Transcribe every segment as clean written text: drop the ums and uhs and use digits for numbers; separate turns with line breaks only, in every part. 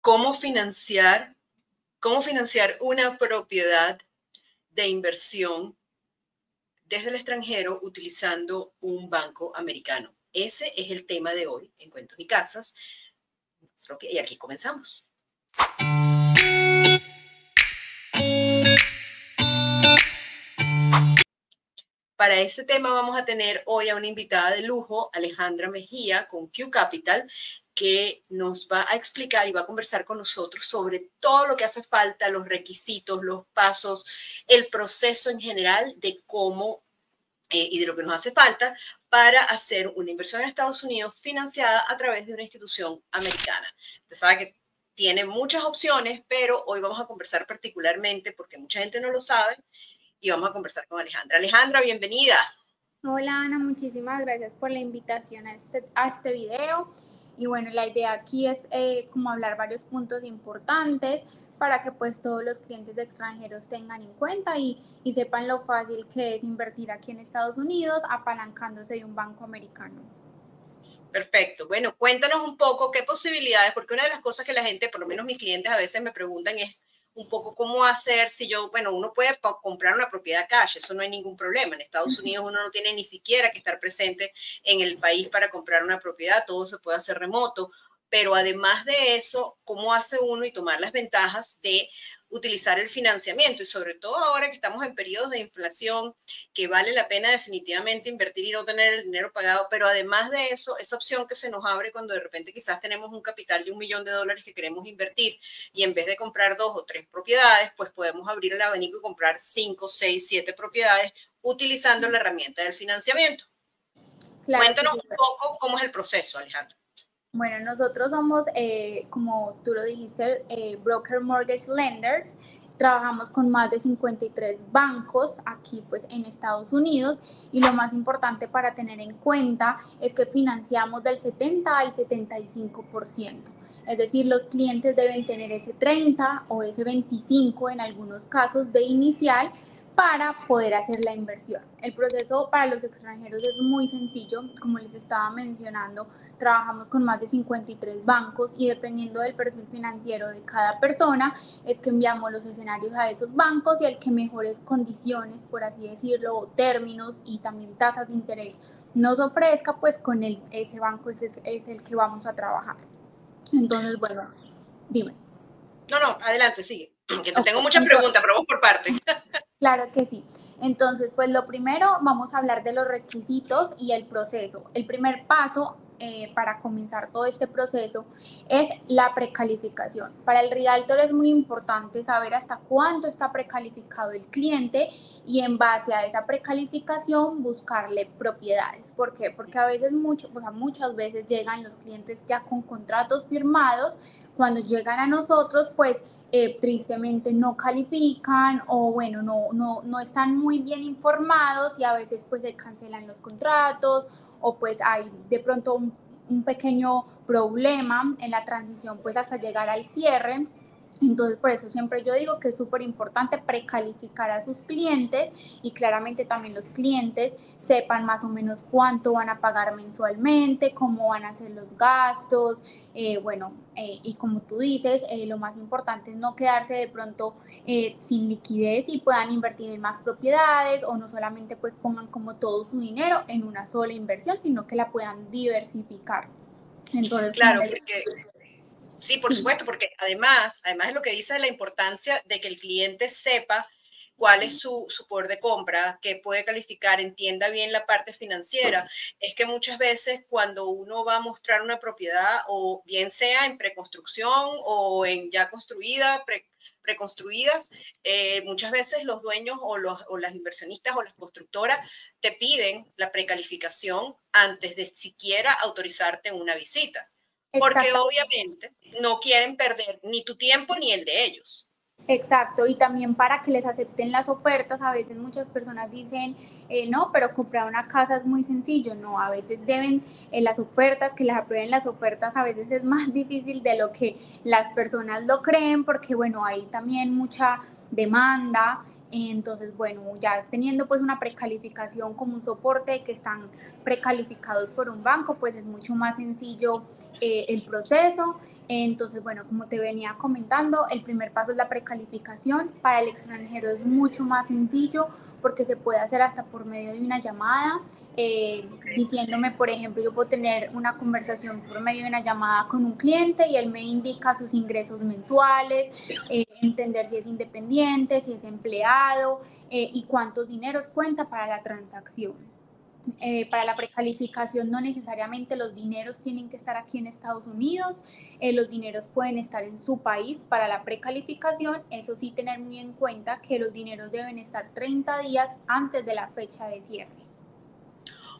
cómo financiar, una propiedad de inversión desde el extranjero utilizando un banco americano. Ese es el tema de hoy en Cuentos y Casas. Y aquí comenzamos. Para este tema vamos a tener hoy a una invitada de lujo, Alejandra Mejía, con Q Capital, que nos va a explicar y va a conversar con nosotros sobre todo lo que hace falta, los requisitos, los pasos, el proceso en general de cómo y de lo que nos hace falta para hacer una inversión en Estados Unidos financiada a través de una institución americana. Usted sabe que tiene muchas opciones, pero hoy vamos a conversar particularmente, porque mucha gente no lo sabe, y vamos a conversar con Alejandra. Alejandra, bienvenida.
Hola Ana, muchísimas gracias por la invitación a este video. Y bueno, la idea aquí es como hablar varios puntos importantes para que pues todos los clientes extranjeros tengan en cuenta y sepan lo fácil que es invertir aquí en Estados Unidos apalancándose de un banco americano.
Perfecto. Bueno, cuéntanos un poco qué posibilidades, porque una de las cosas que la gente, por lo menos mis clientes a veces me preguntan es un poco cómo hacer si yo, bueno, uno puede comprar una propiedad cash, eso no hay ningún problema. En Estados Unidos uno no tiene ni siquiera que estar presente en el país para comprar una propiedad, todo se puede hacer remoto, pero además de eso, ¿cómo hace uno y tomar las ventajas de utilizar el financiamiento? Y sobre todo ahora que estamos en periodos de inflación, que vale la pena definitivamente invertir y no tener el dinero pagado, pero además de eso, esa opción que se nos abre cuando de repente quizás tenemos un capital de $1 millón que queremos invertir y en vez de comprar 2 o 3 propiedades, pues podemos abrir el abanico y comprar 5, 6, 7 propiedades utilizando la herramienta del financiamiento. Claro. Cuéntanos un poco cómo es el proceso, Alejandra.
Bueno, nosotros somos, como tú lo dijiste, broker mortgage lenders. Trabajamos con más de 53 bancos aquí pues en Estados Unidos y lo más importante para tener en cuenta es que financiamos del 70 al 75%. Es decir, los clientes deben tener ese 30 o ese 25 en algunos casos de inicial para poder hacer la inversión. El proceso para los extranjeros es muy sencillo, como les estaba mencionando, trabajamos con más de 53 bancos y dependiendo del perfil financiero de cada persona es que enviamos los escenarios a esos bancos y el que mejores condiciones, por así decirlo, términos y también tasas de interés nos ofrezca, pues con ese banco es el que vamos a trabajar. Entonces, bueno, dime.
No, adelante, sigue. Que te tengo muchas preguntas, pero vamos por partes.
Claro que sí. Entonces, pues lo primero, vamos a hablar de los requisitos y el proceso. El primer paso para comenzar todo este proceso es la precalificación. Para el realtor es muy importante saber hasta cuánto está precalificado el cliente y en base a esa precalificación buscarle propiedades. ¿Por qué? Porque a veces muchas veces llegan los clientes ya con contratos firmados. Cuando llegan a nosotros, pues tristemente no califican o bueno, no están muy bien informados y a veces pues se cancelan los contratos o pues hay de pronto un pequeño problema en la transición pues hasta llegar al cierre. Entonces, por eso siempre yo digo que es súper importante precalificar a sus clientes y claramente también los clientes sepan más o menos cuánto van a pagar mensualmente, cómo van a ser los gastos, y como tú dices, lo más importante es no quedarse de pronto sin liquidez y puedan invertir en más propiedades o no solamente pues pongan como todo su dinero en una sola inversión, sino que la puedan diversificar. Entonces,
claro, porque... Sí, por supuesto, porque además es lo que dice la importancia de que el cliente sepa cuál es su poder de compra, qué puede calificar, entienda bien la parte financiera. Es que muchas veces cuando uno va a mostrar una propiedad, o bien sea en preconstrucción o en ya construida, preconstruidas, muchas veces los dueños o las inversionistas o las constructoras te piden la precalificación antes de siquiera autorizarte una visita. Porque obviamente no quieren perder ni tu tiempo ni el de ellos.
Exacto, y también para que les acepten las ofertas, a veces muchas personas dicen, no, pero comprar una casa es muy sencillo, no, a veces deben las ofertas, que les aprueben las ofertas, a veces es más difícil de lo que las personas lo creen, porque bueno, hay también mucha demanda, Entonces, bueno, ya teniendo pues una precalificación como un soporte que están precalificados por un banco, pues es mucho más sencillo el proceso. Entonces, bueno, como te venía comentando, el primer paso es la precalificación. Para el extranjero es mucho más sencillo porque se puede hacer hasta por medio de una llamada, diciéndome, por ejemplo, yo puedo tener una conversación por medio de una llamada con un cliente y él me indica sus ingresos mensuales, entender si es independiente, si es empleado, y cuántos dineros cuenta para la transacción. Para la precalificación no necesariamente los dineros tienen que estar aquí en Estados Unidos, los dineros pueden estar en su país para la precalificación. Eso sí, tener muy en cuenta que los dineros deben estar 30 días antes de la fecha de cierre.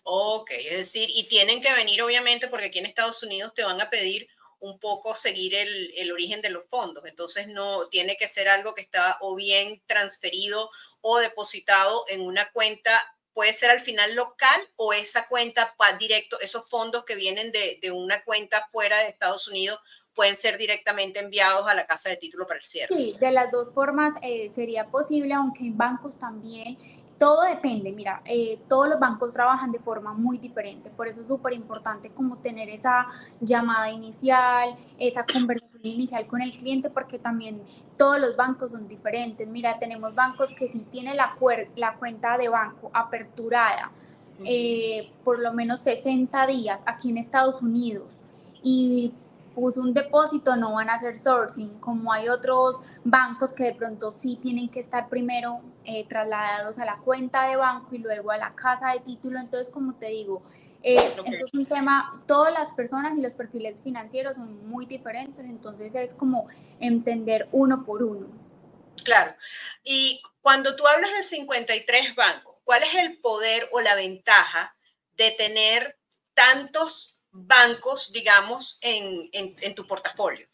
Ok, es decir, y tienen que venir obviamente porque aquí en Estados Unidos te van a pedir un poco seguir el origen de los fondos. Entonces no tiene que ser algo que está o bien transferido o depositado en una cuenta, puede ser al final local o esa cuenta directo, esos fondos que vienen de una cuenta fuera de Estados Unidos pueden ser directamente enviados a la casa de título para el cierre.
Sí, de las dos formas sería posible, aunque en bancos también. Todo depende, mira, todos los bancos trabajan de forma muy diferente, por eso es súper importante como tener esa llamada inicial, esa conversación inicial con el cliente, porque también todos los bancos son diferentes. Mira, tenemos bancos que sí tienen la cuenta de banco aperturada por lo menos 60 días aquí en Estados Unidos y puso un depósito, no van a hacer sourcing, como hay otros bancos que de pronto sí tienen que estar primero trasladados a la cuenta de banco y luego a la casa de título. Entonces, como te digo,
Okay.
eso es un tema, todas las personas y los perfiles financieros son muy diferentes, entonces es como entender uno por uno.
Claro. Y cuando tú hablas de 53 bancos, ¿cuál es el poder o la ventaja de tener tantos bancos, digamos, en tu portafolio?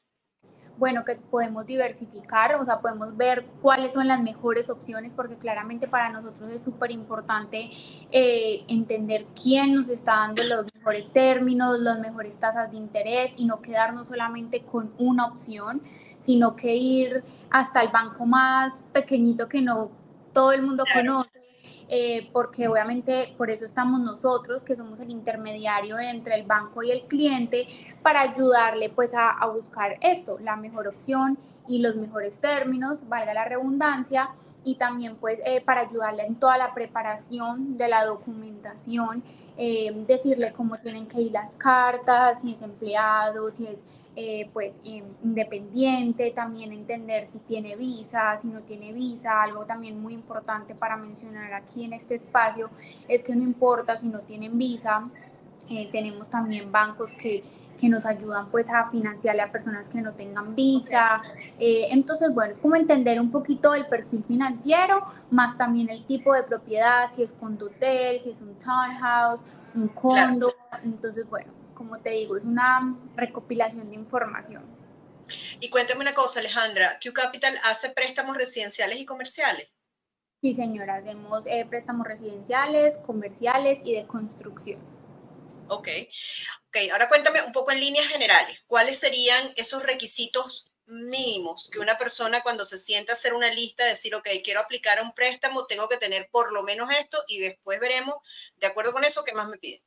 Bueno, que podemos diversificar, o sea, podemos ver cuáles son las mejores opciones, porque claramente para nosotros es súper importante entender quién nos está dando los mejores términos, las mejores tasas de interés y no quedarnos solamente con una opción, sino que ir hasta el banco más pequeñito que no todo el mundo
Claro.
conoce, porque obviamente por eso estamos nosotros, que somos el intermediario entre el banco y el cliente, para ayudarle pues a buscar esto, la mejor opción y los mejores términos, valga la redundancia, y también pues para ayudarle en toda la preparación de la documentación, decirle cómo tienen que ir las cartas, si es empleado, si es pues independiente, también entender si tiene visa, si no tiene visa. Algo también muy importante para mencionar aquí en este espacio es que no importa si no tienen visa, tenemos también bancos que nos ayudan pues a financiarle a personas que no tengan visa. Entonces, bueno, es como entender un poquito el perfil financiero, más también el tipo de propiedad, si es condotel, si es un townhouse, un
Claro.
condo. Entonces, bueno, como te digo, es una recopilación de información.
Y cuéntame una cosa, Alejandra, ¿Q Capital hace préstamos residenciales y comerciales?
Sí, señora, hacemos préstamos residenciales, comerciales y de construcción.
Ok. Ok, ahora cuéntame un poco en líneas generales, ¿cuáles serían esos requisitos mínimos que una persona cuando se sienta a hacer una lista, decir, ok, quiero aplicar a un préstamo, tengo que tener por lo menos esto y después veremos, de acuerdo con eso, qué más me piden?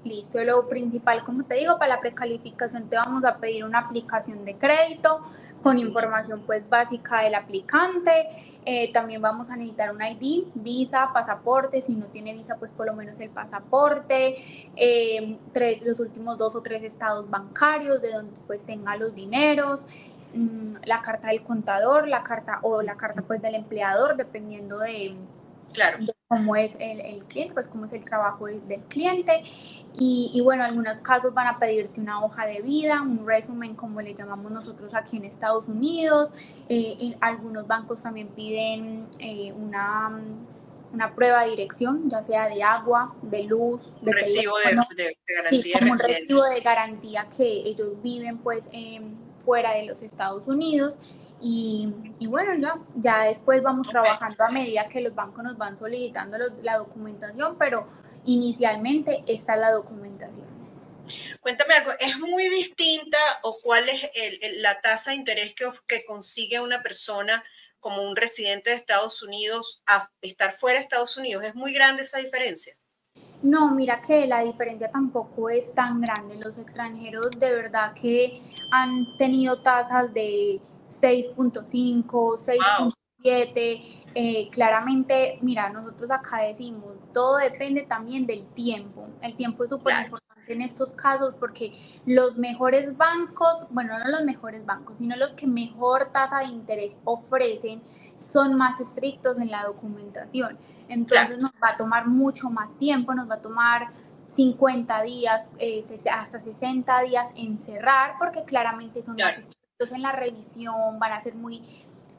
Listo, lo principal, como te digo, para la precalificación te vamos a pedir una aplicación de crédito con información pues básica del aplicante. También vamos a necesitar un ID, visa, pasaporte. Si no tiene visa, pues por lo menos el pasaporte. Los últimos 2 o 3 estados bancarios de donde pues tenga los dineros. La carta del contador, la carta o la carta pues del empleador, dependiendo
Claro.
de cómo es el cliente, pues cómo es el trabajo del cliente. Y bueno, en algunos casos van a pedirte una hoja de vida, un resumen, como le llamamos nosotros aquí en Estados Unidos. En algunos bancos también piden una prueba de dirección, ya sea de agua, de luz,
Un
de
recibo
teléfono.
de
Sí,
garantía de
como un
residencia.
recibo de garantía que ellos viven pues fuera de los Estados Unidos. Y bueno, ya después vamos
Ok.
trabajando a medida que los bancos nos van solicitando la documentación, pero inicialmente esta es la documentación.
Cuéntame algo, ¿es muy distinta o cuál es la tasa de interés que consigue una persona como un residente de Estados Unidos a estar fuera de Estados Unidos? ¿Es muy grande esa diferencia?
No, mira que la diferencia tampoco es tan grande. Los extranjeros de verdad que han tenido tasas de 6.5,
Wow,
6.7. Claramente, mira, nosotros acá decimos, todo depende también del tiempo. El tiempo es súper
claro,
importante en estos casos porque los mejores bancos, bueno, no los mejores bancos, sino los que mejor tasa de interés ofrecen, son más estrictos en la documentación.
claro,
Entonces nos va a tomar mucho más tiempo, nos va a tomar 50 días, hasta 60 días en cerrar, porque claramente son más
claro.
estrictos en la revisión, van a ser muy,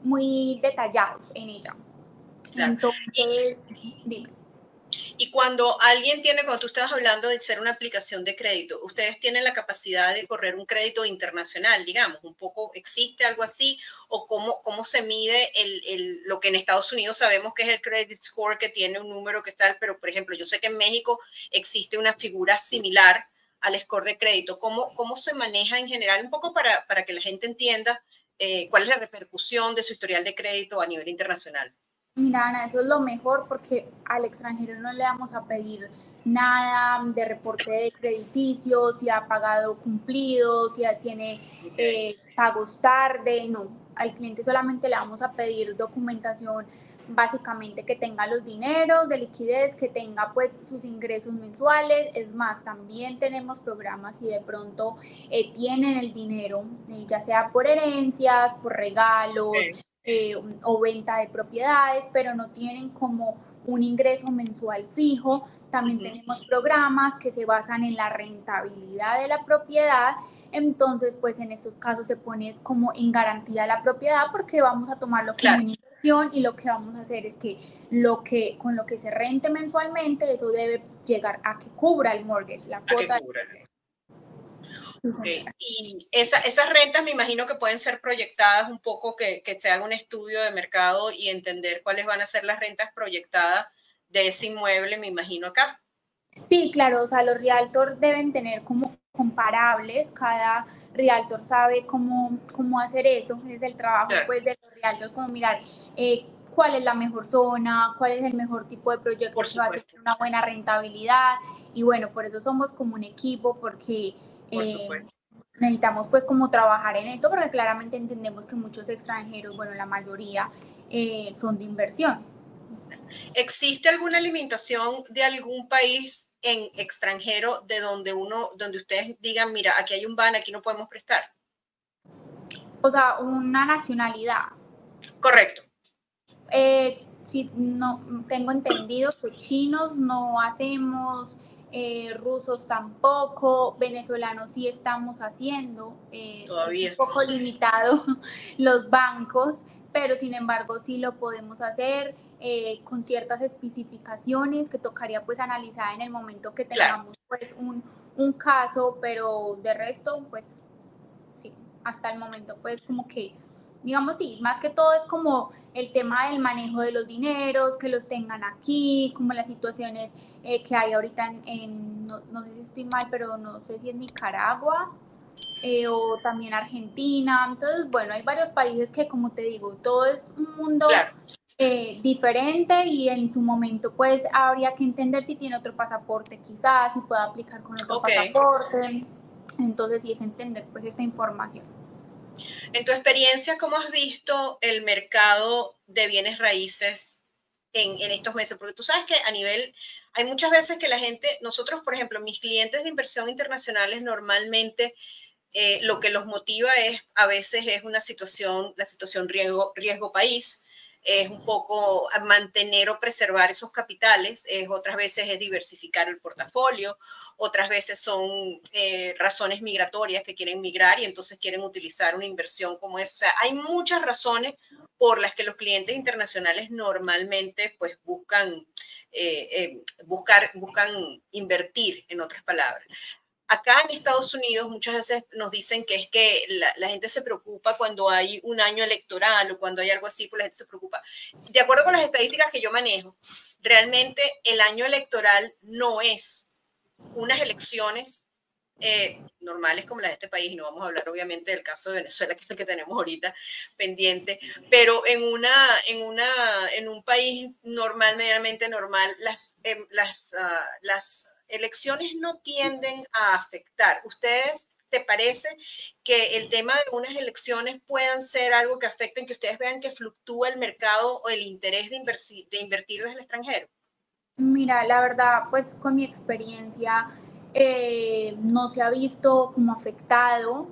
muy detallados en ella.
Claro.
Entonces, dime.
Y cuando alguien tiene, cuando tú estabas hablando de ser una aplicación de crédito, ustedes tienen la capacidad de correr un crédito internacional, digamos, un poco, ¿existe algo así? ¿O cómo se mide lo que en Estados Unidos sabemos que es el credit score, que tiene un número que está, pero por ejemplo, yo sé que en México existe una figura similar al score de crédito. ¿Cómo se maneja en general? Un poco para que la gente entienda cuál es la repercusión de su historial de crédito a nivel internacional.
Mira, Ana, eso es lo mejor porque al extranjero no le vamos a pedir nada de reporte de crediticio, si ha pagado cumplidos, si ya tiene
Okay.
pagos tarde, no. Al cliente solamente le vamos a pedir documentación básicamente que tenga los dineros de liquidez, que tenga pues sus ingresos mensuales. Es más, también tenemos programas si de pronto tienen el dinero, ya sea por herencias, por regalos,
Okay.
o venta de propiedades, pero no tienen como un ingreso mensual fijo. También
Uh-huh.
tenemos programas que se basan en la rentabilidad de la propiedad. Entonces, pues en estos casos se pone como en garantía la propiedad porque vamos a tomarlo como
Claro,
una inversión y lo que vamos a hacer es que con lo que se rente mensualmente, eso debe llegar a que cubra el mortgage, la
a que
cuota.
cubra.
Sí,
Okay.
señora.
Y esas rentas me imagino que pueden ser proyectadas un poco, que se haga un estudio de mercado y entender cuáles van a ser las rentas proyectadas de ese inmueble, me imagino acá.
Sí, claro, o sea, los realtor deben tener como comparables, cada realtor sabe cómo hacer eso, es el trabajo
Claro,
pues de los realtors, como mirar cuál es la mejor zona, cuál es el mejor tipo de
por
proyecto que va a tener
supuesto,
una buena rentabilidad y bueno, por eso somos como un equipo porque
por
eh,
supuesto.
necesitamos pues como trabajar en esto porque claramente entendemos que muchos extranjeros, bueno, la mayoría son de inversión.
¿Existe alguna limitación de algún país en extranjero de donde ustedes digan, mira, aquí hay un ban, aquí no podemos prestar?
O sea, una nacionalidad.
Correcto.
Sí, no, tengo entendido que chinos no hacemos, rusos tampoco, venezolanos sí estamos haciendo, es un
Todavía.
poco limitado los bancos, pero sin embargo sí lo podemos hacer con ciertas especificaciones que tocaría pues analizar en el momento que
Claro.
tengamos pues un caso, pero de resto pues sí, hasta el momento pues como que, digamos sí, más que todo es como el tema del manejo de los dineros, que los tengan aquí, como las situaciones que hay ahorita no sé si estoy mal, pero no sé si es Nicaragua. O también Argentina, entonces bueno, hay varios países que como te digo, todo es un mundo
Claro.
diferente y en su momento pues habría que entender si tiene otro pasaporte quizás, si puede aplicar con otro
Ok.
pasaporte, entonces sí es entender pues esta información.
En tu experiencia, ¿cómo has visto el mercado de bienes raíces en estos meses? Porque tú sabes que a nivel, hay muchas veces que la gente, nosotros, por ejemplo, mis clientes de inversión internacionales normalmente lo que los motiva es, a veces es una situación, la situación riesgo país, es un poco mantener o preservar esos capitales, otras veces es diversificar el portafolio, otras veces son razones migratorias que quieren migrar y entonces quieren utilizar una inversión como esa. O sea, hay muchas razones por las que los clientes internacionales normalmente pues buscan invertir, en otras palabras. Acá en Estados Unidos muchas veces nos dicen que es que la gente se preocupa cuando hay un año electoral o cuando hay algo así, pues la gente se preocupa. De acuerdo con las estadísticas que yo manejo, realmente el año electoral no es unas elecciones normales como las de este país, no vamos a hablar obviamente del caso de Venezuela, que es el que tenemos ahorita pendiente, pero en un país normal, medianamente normal, las elecciones no tienden a afectar. ¿Ustedes te parece que el tema de unas elecciones puedan ser algo que afecten, que ustedes vean que fluctúa el mercado o el interés de invertir desde el extranjero?
Mira, la verdad, pues con mi experiencia no se ha visto como afectado.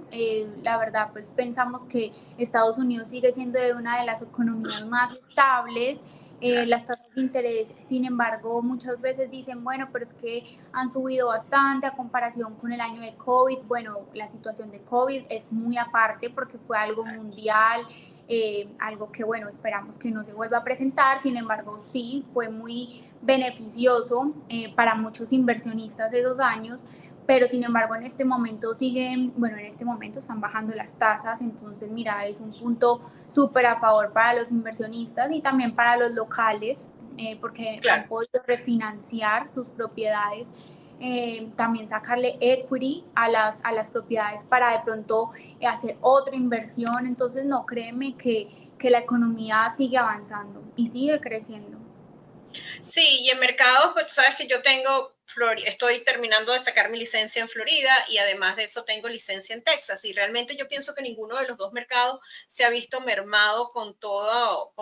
La verdad, pues pensamos que Estados Unidos sigue siendo una de las economías más estables.
Claro.
Las tasas de interés, sin embargo, muchas veces dicen, bueno, pero es que han subido bastante a comparación con el año de COVID. Bueno, la situación de COVID es muy aparte porque fue algo mundial, algo que, bueno, esperamos que no se vuelva a presentar. Sin embargo, sí, fue muy beneficioso para muchos inversionistas de 2 años, pero sin embargo en este momento siguen, bueno, en este momento están bajando las tasas, entonces mira, es un punto súper a favor para los inversionistas y también para los locales, porque
Claro.
han podido refinanciar sus propiedades, también sacarle equity a las propiedades para de pronto hacer otra inversión, entonces no, créeme que la economía sigue avanzando y sigue creciendo.
Sí, y en mercados, pues sabes que yo estoy terminando de sacar mi licencia en Florida y además de eso tengo licencia en Texas y realmente yo pienso que ninguno de los dos mercados se ha visto mermado con todo,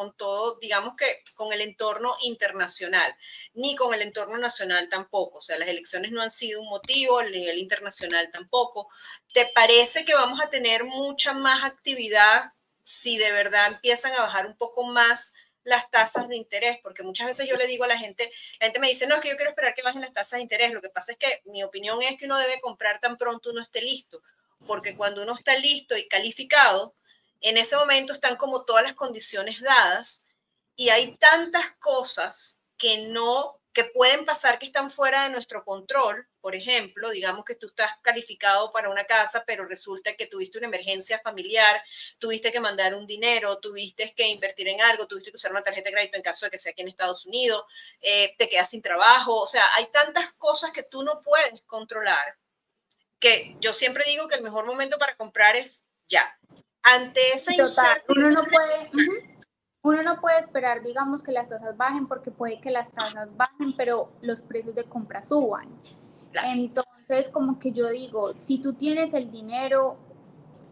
digamos que con el entorno internacional, ni con el entorno nacional tampoco. O sea, las elecciones no han sido un motivo, el nivel internacional tampoco. ¿Te parece que vamos a tener mucha más actividad si de verdad empiezan a bajar un poco más las tasas de interés? Porque muchas veces yo le digo a la gente me dice, no, es que yo quiero esperar que bajen las tasas de interés. Lo que pasa es que mi opinión es que uno debe comprar tan pronto uno esté listo, porque cuando uno está listo y calificado, en ese momento están como todas las condiciones dadas y hay tantas cosas que pueden pasar que están fuera de nuestro control. Por ejemplo, digamos que tú estás calificado para una casa, pero resulta que tuviste una emergencia familiar, tuviste que mandar un dinero, tuviste que invertir en algo, tuviste que usar una tarjeta de crédito en caso de que sea aquí en Estados Unidos, te quedas sin trabajo. O sea, hay tantas cosas que tú no puedes controlar que yo siempre digo que el mejor momento para comprar es ya. Ante esa
Total,
incertidumbre,
uno no puede esperar, digamos, que las tasas bajen porque puede que las tasas bajen, pero los precios de compra suban.
claro,
Entonces, como que yo digo, si tú tienes el dinero,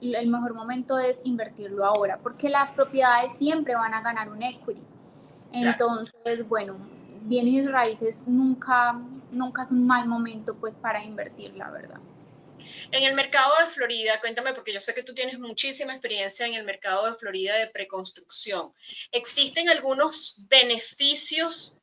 el mejor momento es invertirlo ahora, porque las propiedades siempre van a ganar un equity.
claro.
Entonces, bueno, bienes raíces nunca es un mal momento pues para invertir, la verdad.
En el mercado de Florida, cuéntame, porque yo sé que tú tienes muchísima experiencia en el mercado de Florida de preconstrucción. ¿Existen algunos beneficios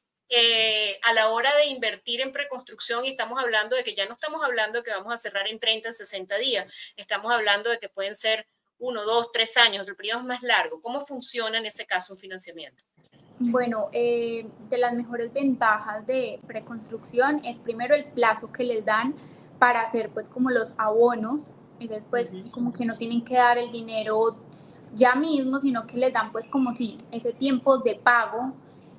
a la hora de invertir en preconstrucción? Y estamos hablando de que ya no estamos hablando de que vamos a cerrar en 30, en 60 días. Estamos hablando de que pueden ser 1, 2, 3 años. El periodo es más largo. ¿Cómo funciona en ese caso un financiamiento?
Bueno, de las mejores ventajas de preconstrucción es primero el plazo que les dan para hacer pues como los abonos, y después como que no tienen que dar el dinero ya mismo, sino que les dan pues como si ese tiempo de pagos,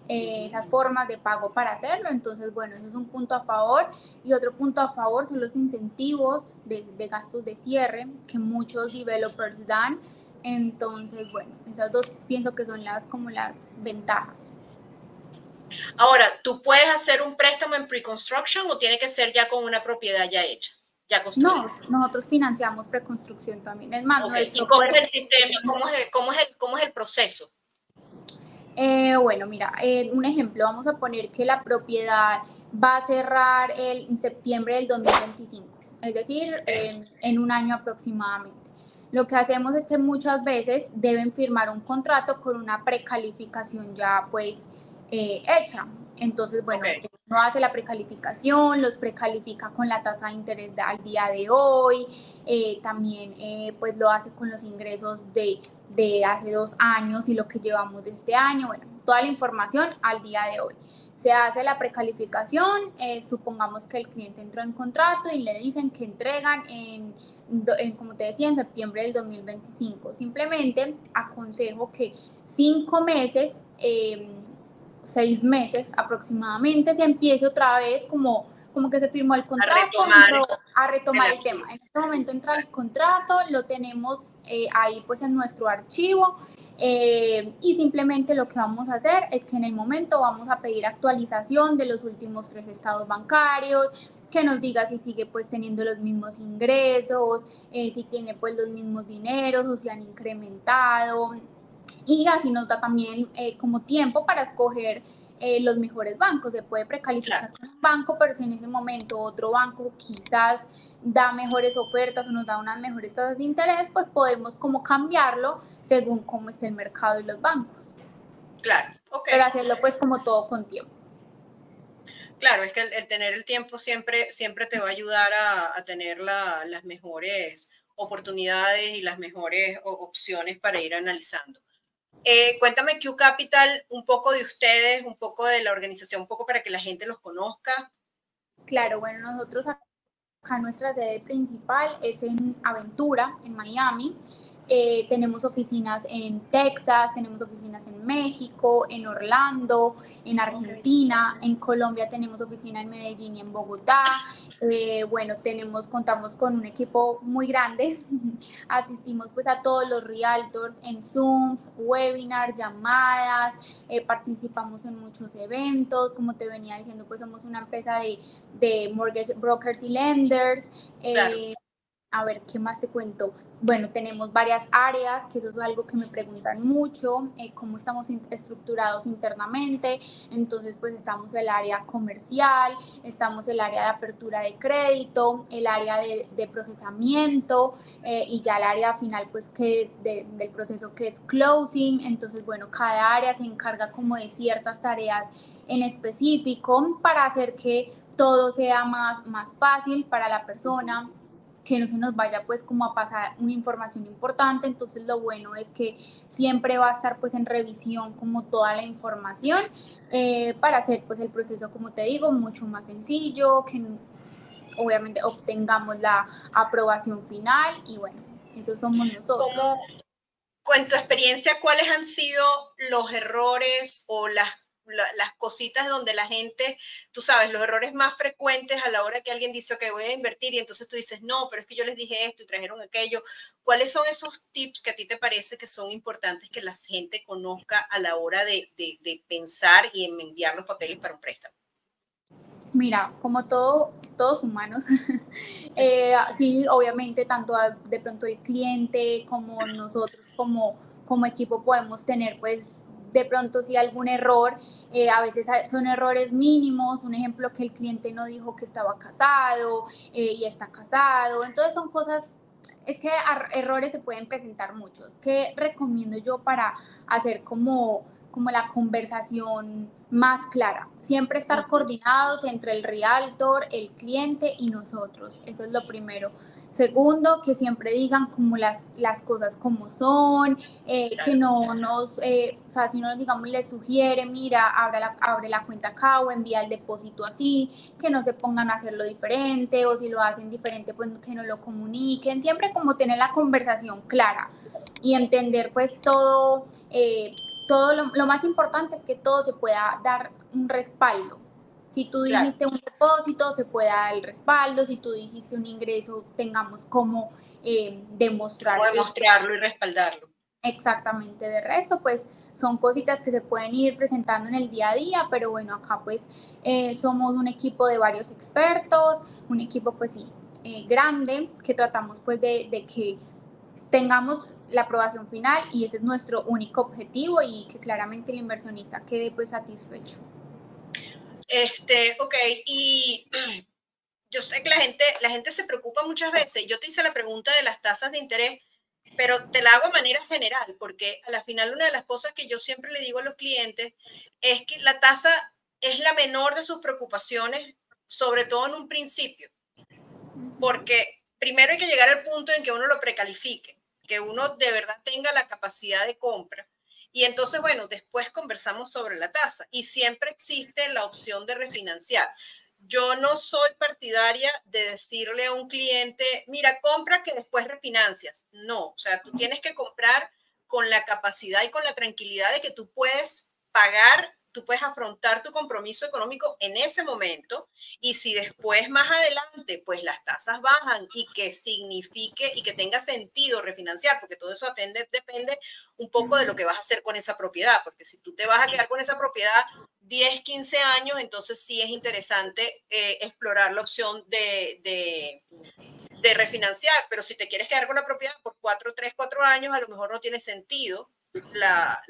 esas formas de pago para hacerlo. Entonces, bueno, eso es un punto a favor. Y otro punto a favor son los incentivos de gastos de cierre que muchos developers dan. Entonces, bueno, esas dos pienso que son como las ventajas.
Ahora, ¿tú puedes hacer un préstamo en pre-construction o tiene que ser ya con una propiedad ya hecha, ya construida?
No, nosotros financiamos preconstrucción también. Es más,
Ok, ¿y
nuestro
cómo es el
fuerte.
sistema? Cómo es el proceso?
Bueno, mira, un ejemplo, vamos a poner que la propiedad va a cerrar en septiembre del 2025, es decir,
Okay.
en un año aproximadamente. Lo que hacemos es que muchas veces deben firmar un contrato con una precalificación ya pues hecha. Entonces, bueno,
Okay.
uno hace la precalificación, los precalifica con la tasa de interés al día de hoy, también pues lo hace con los ingresos de hace 2 años y lo que llevamos de este año, bueno, toda la información al día de hoy. Se hace la precalificación, supongamos que el cliente entró en contrato y le dicen que entregan como te decía, en septiembre del 2025. Simplemente aconsejo que 5 meses, 6 meses aproximadamente, se empiece otra vez como que se firmó el
A
contrato,
retomar.
a retomar el tema. En este momento entra el contrato, lo tenemos ahí pues en nuestro archivo y simplemente lo que vamos a hacer es que en el momento vamos a pedir actualización de los últimos 3 estados bancarios, que nos diga si sigue pues teniendo los mismos ingresos, si tiene pues los mismos dineros o si han incrementado, y así nos da también como tiempo para escoger los mejores bancos. Se puede precalificar con un banco, pero si en ese momento otro banco quizás da mejores ofertas o nos da unas mejores tasas de interés, pues podemos como cambiarlo según cómo esté el mercado y los bancos.
Claro, ok.
Pero hacerlo pues como todo con tiempo.
Claro, es que el tener el tiempo siempre te va a ayudar a tener las mejores oportunidades y las mejores opciones para ir analizando. Cuéntame Q Capital, un poco de ustedes, un poco de la organización, un poco para que la gente los conozca.
Claro, bueno, nosotros acá nuestra sede principal es en Aventura, en Miami. Tenemos oficinas en Texas, tenemos oficinas en México, en Orlando, en Argentina, en Colombia tenemos oficina en Medellín y en Bogotá. Bueno, contamos con un equipo muy grande. Asistimos pues a todos los realtors en Zooms, webinars, llamadas, participamos en muchos eventos. Como te venía diciendo, pues somos una empresa de mortgage brokers y lenders.
Claro.
A ver, ¿qué más te cuento? Bueno, tenemos varias áreas, que eso es algo que me preguntan mucho, cómo estamos estructurados internamente. Entonces, pues estamos el área comercial, estamos el área de apertura de crédito, el área de procesamiento y ya el área final, pues, que es del proceso, que es closing. Entonces, bueno, cada área se encarga como de ciertas tareas en específico para hacer que todo sea más fácil para la persona, que no se nos vaya pues como a pasar una información importante. Entonces lo bueno es que siempre va a estar pues en revisión como toda la información para hacer pues el proceso, como te digo, mucho más sencillo, que obviamente obtengamos la aprobación final y bueno, eso somos nosotros.
Con tu experiencia, ¿cuáles han sido los errores o las cositas donde la gente, tú sabes, los errores más frecuentes a la hora que alguien dice, ok, voy a invertir y entonces tú dices, no, pero es que yo les dije esto y trajeron aquello? ¿Cuáles son esos tips que a ti te parece que son importantes que la gente conozca a la hora de pensar y en enviar los papeles para un préstamo?
Mira, como todos humanos, sí, obviamente, tanto de pronto el cliente como nosotros como equipo podemos tener, pues, de pronto sí algún error. A veces son errores mínimos, un ejemplo, que el cliente no dijo que estaba casado y está casado. Entonces son cosas, es que errores se pueden presentar muchos. ¿Qué recomiendo yo para hacer como la conversación más clara? Siempre estar coordinados entre el realtor, el cliente y nosotros. Eso es lo primero. Segundo, que siempre digan como las cosas como son, que no nos, o sea, si uno, digamos, les sugiere, mira, abre la cuenta acá o envía el depósito así, que no se pongan a hacerlo diferente, o si lo hacen diferente, pues que no lo comuniquen. Siempre como tener la conversación clara y entender pues todo. Lo más importante es que todo se pueda dar un respaldo. Si tú dijiste un depósito, se pueda dar el respaldo. Si tú dijiste un ingreso, tengamos cómo demostrarlo.
Cómo demostrarlo y respaldarlo.
Exactamente. De resto, pues son cositas que se pueden ir presentando en el día a día, pero bueno, acá pues somos un equipo de varios expertos, un equipo pues sí, grande, que tratamos pues de que tengamos la aprobación final, y ese es nuestro único objetivo, y que claramente el inversionista quede pues satisfecho.
Ok, y yo sé que la gente se preocupa muchas veces. Yo te hice la pregunta de las tasas de interés, pero te la hago de manera general, porque a la final una de las cosas que yo siempre le digo a los clientes es que la tasa es la menor de sus preocupaciones, sobre todo en un principio, porque primero hay que llegar al punto en que uno lo precalifique, que uno de verdad tenga la capacidad de compra. Y entonces, bueno, después conversamos sobre la tasa y siempre existe la opción de refinanciar. Yo no soy partidaria de decirle a un cliente, mira, compra que después refinancias. No, o sea, tú tienes que comprar con la capacidad y con la tranquilidad de que tú puedes pagar tú puedes afrontar tu compromiso económico en ese momento, y si después más adelante pues las tasas bajan y que signifique y que tenga sentido refinanciar, porque todo eso depende un poco de lo que vas a hacer con esa propiedad, porque si tú te vas a quedar con esa propiedad 10, 15 años, entonces sí es interesante explorar la opción de refinanciar, pero si te quieres quedar con la propiedad por 3, 4 años, a lo mejor no tiene sentido la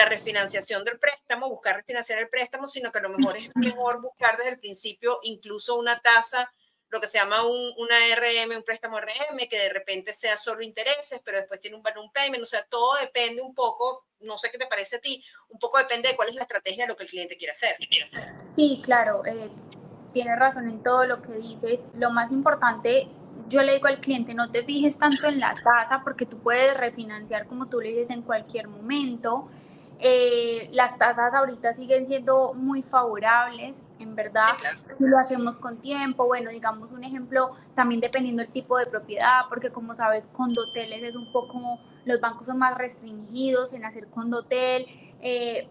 refinanciación del préstamo, buscar refinanciar el préstamo, sino que a lo mejor es mejor buscar desde el principio incluso una tasa, lo que se llama una RM, un préstamo RM, que de repente sea solo intereses, pero después tiene un balloon payment, o sea, todo depende un poco, no sé qué te parece a ti, un poco depende de cuál es la estrategia de lo que el cliente quiere hacer.
Sí, claro, tienes razón en todo lo que dices. Lo más importante, yo le digo al cliente, no te fijes tanto en la tasa porque tú puedes refinanciar como tú le dices en cualquier momento. Las tasas ahorita siguen siendo muy favorables, en verdad,
Sí, claro.
si lo hacemos con tiempo. Bueno, digamos un ejemplo, también dependiendo del tipo de propiedad, porque como sabes, condoteles es un poco, los bancos son más restringidos en hacer condotel,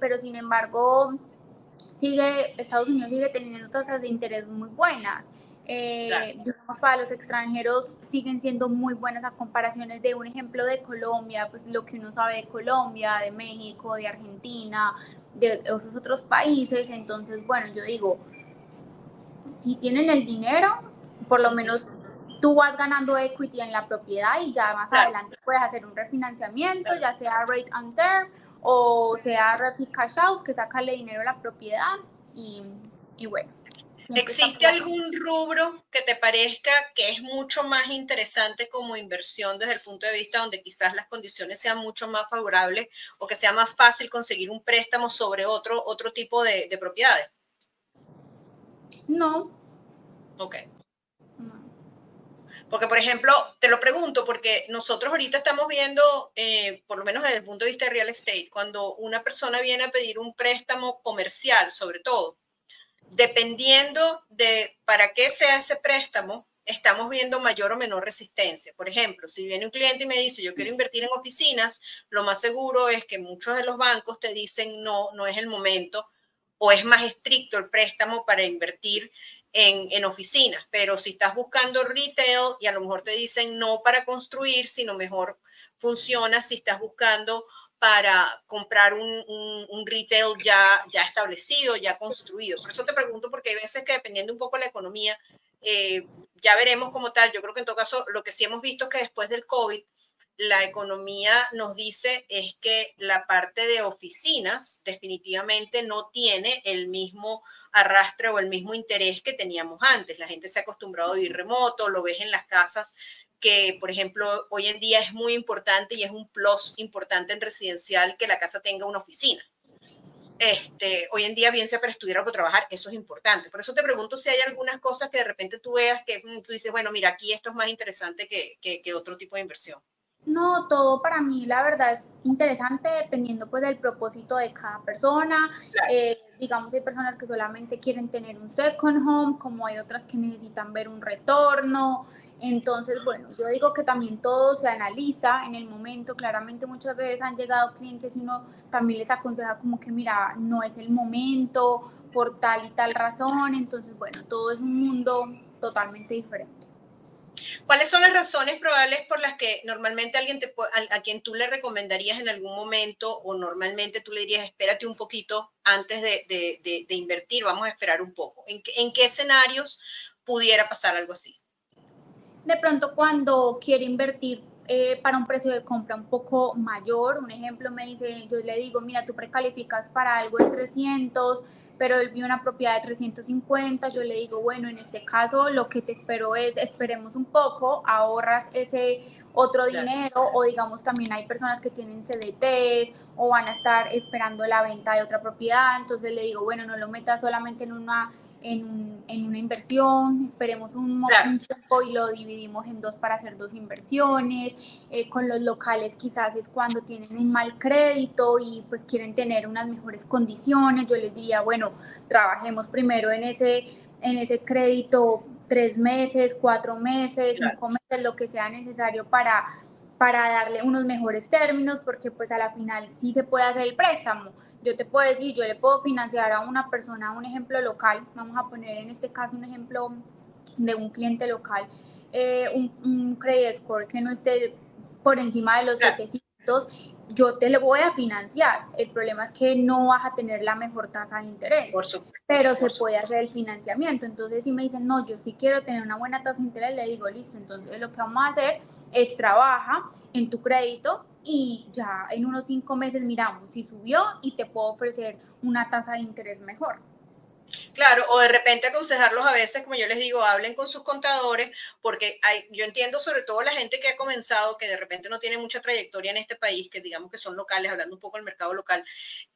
pero sin embargo Estados Unidos sigue teniendo tasas de interés muy buenas.
Claro.
Digamos, para los extranjeros siguen siendo muy buenas a comparaciones de un ejemplo de Colombia, pues lo que uno sabe de Colombia, de México, de Argentina, de esos otros países. Entonces, bueno, yo digo, si tienen el dinero, por lo menos tú vas ganando equity en la propiedad y ya más
Claro.
adelante puedes hacer un refinanciamiento, ya sea rate and term o sea refi cash out, que sacarle dinero a la propiedad y bueno.
¿Existe algún rubro que te parezca que es mucho más interesante como inversión desde el punto de vista donde quizás las condiciones sean mucho más favorables o que sea más fácil conseguir un préstamo sobre otro tipo de propiedades?
No.
Ok.
No.
Porque, por ejemplo, te lo pregunto porque nosotros ahorita estamos viendo, por lo menos desde el punto de vista de real estate, cuando una persona viene a pedir un préstamo comercial, sobre todo, dependiendo de para qué sea ese préstamo, estamos viendo mayor o menor resistencia. Por ejemplo, si viene un cliente y me dice, yo quiero invertir en oficinas, lo más seguro es que muchos de los bancos te dicen, no, no es el momento, o es más estricto el préstamo para invertir en oficinas. Pero si estás buscando retail y a lo mejor te dicen no para construir, sino mejor funciona si estás buscando para comprar un retail ya establecido, ya construido. Por eso te pregunto, porque hay veces que dependiendo un poco de la economía, ya veremos como tal. Yo creo que en todo caso, lo que sí hemos visto es que después del COVID, la economía nos dice es que la parte de oficinas definitivamente no tiene el mismo arrastre o el mismo interés que teníamos antes. La gente se ha acostumbrado a vivir remoto, lo ves en las casas que, por ejemplo, hoy en día es muy importante y es un plus importante en residencial que la casa tenga una oficina. Hoy en día, bien sea para estudiar o para trabajar, eso es importante. Por eso te pregunto si hay algunas cosas que de repente tú veas que tú dices, bueno, mira, aquí esto es más interesante que otro tipo de inversión.
No, todo para mí la verdad es interesante dependiendo pues del propósito de cada persona.
Claro.
Digamos, hay personas que solamente quieren tener un second home, como hay otras que necesitan ver un retorno. Entonces, bueno, yo digo que también todo se analiza en el momento. Claramente muchas veces han llegado clientes y uno también les aconseja como que mira, no es el momento por tal y tal razón. Entonces, bueno, todo es un mundo totalmente diferente.
¿Cuáles son las razones probables por las que normalmente alguien a quien tú le recomendarías en algún momento o normalmente tú le dirías, espérate un poquito antes de invertir, vamos a esperar un poco? ¿En qué escenarios pudiera pasar algo así?
De pronto cuando quiere invertir para un precio de compra un poco mayor, un ejemplo me dice, yo le digo, mira, tú precalificas para algo de 300, pero él vio una propiedad de 350, yo le digo, bueno, en este caso lo que te espero es, esperemos un poco, ahorras ese otro dinero, o digamos también hay personas que tienen CDTs o van a estar esperando la venta de otra propiedad, entonces le digo, bueno, no lo metas solamente en una inversión, esperemos un tiempo y lo dividimos en dos para hacer dos inversiones. Con los locales quizás es cuando tienen un mal crédito y pues quieren tener unas mejores condiciones. Yo les diría, bueno, trabajemos primero en ese crédito 3 meses, 4 meses, 5 meses, lo que sea necesario para darle unos mejores términos, porque pues a la final sí se puede hacer el préstamo. Yo te puedo decir, yo le puedo financiar a una persona, un ejemplo local, vamos a poner en este caso un ejemplo de un cliente local, un credit score que no esté por encima de los 700, yo te lo voy a financiar. El problema es que no vas a tener la mejor tasa de interés,
por supuesto,
pero se puede hacer el financiamiento. Entonces, si me dicen, no, yo sí quiero tener una buena tasa de interés, le digo, listo, entonces lo que vamos a hacer es trabaja en tu crédito y ya en unos 5 meses miramos si subió y te puedo ofrecer una tasa de interés mejor.
Claro, o de repente aconsejarlos a veces, como yo les digo, hablen con sus contadores, porque yo entiendo sobre todo la gente que ha comenzado, que de repente no tiene mucha trayectoria en este país, que digamos que son locales, hablando un poco del mercado local,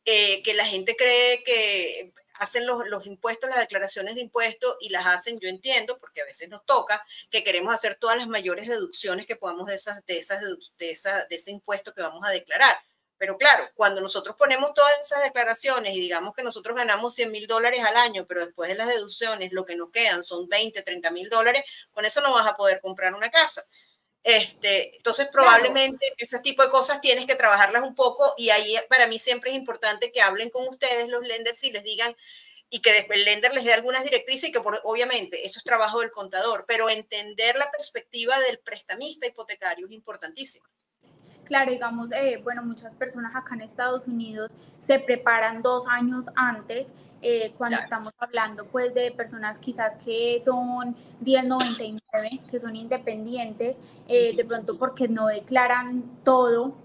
que la gente cree que hacen los impuestos, las declaraciones de impuestos y las hacen, yo entiendo, porque a veces nos toca, que queremos hacer todas las mayores deducciones que podamos de ese impuesto que vamos a declarar. Pero claro, cuando nosotros ponemos todas esas declaraciones y digamos que nosotros ganamos $100,000 al año, pero después de las deducciones lo que nos quedan son 20, $30,000, con eso no vas a poder comprar una casa. Entonces, probablemente claro, ese tipo de cosas tienes que trabajarlas un poco y ahí para mí siempre es importante que hablen con ustedes, los lenders, y les digan y que después el lender les dé algunas directrices y que obviamente eso es trabajo del contador, pero entender la perspectiva del prestamista hipotecario es importantísimo.
Claro, digamos, bueno, muchas personas acá en Estados Unidos se preparan 2 años antes, cuando
Claro.
estamos hablando pues de personas quizás que son 1099, que son independientes, de pronto porque no declaran todo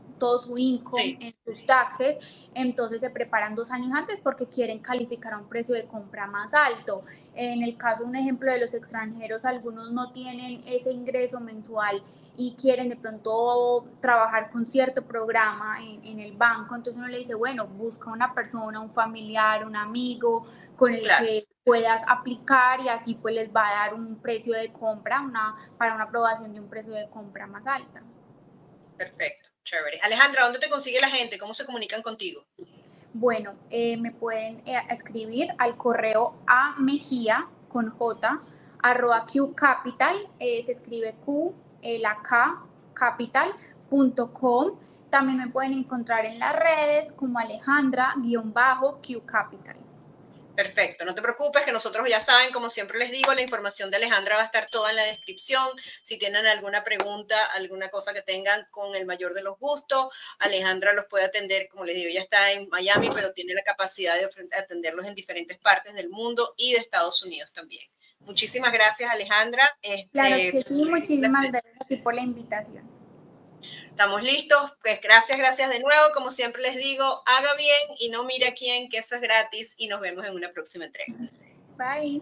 su income en sus taxes, entonces se preparan 2 años antes porque quieren calificar a un precio de compra más alto. En el caso, un ejemplo de los extranjeros, algunos no tienen ese ingreso mensual y quieren de pronto trabajar con cierto programa en el banco, entonces uno le dice, bueno, busca una persona, un familiar, un amigo con el que puedas aplicar y así pues les va a dar un precio de compra, para una aprobación de un precio de compra más alta.
Perfecto, chévere. Alejandra, ¿dónde te consigue la gente? ¿Cómo se comunican contigo?
Bueno, me pueden escribir al correo a Mejía con J @QCapital, se escribe Q, la K, capital.com. También me pueden encontrar en las redes como Alejandra-QCapital.
Perfecto, no te preocupes, que nosotros ya saben, como siempre les digo, la información de Alejandra va a estar toda en la descripción. Si tienen alguna pregunta, alguna cosa que tengan, con el mayor de los gustos, Alejandra los puede atender. Como les digo, ella está en Miami, pero tiene la capacidad de atenderlos en diferentes partes del mundo y de Estados Unidos también. Muchísimas gracias, Alejandra.
Claro que sí, muchísimas gracias a ti por la invitación.
Estamos listos, pues gracias de nuevo. Como siempre les digo, haga bien y no mire a quién, que eso es gratis, y nos vemos en una próxima entrega.
Bye.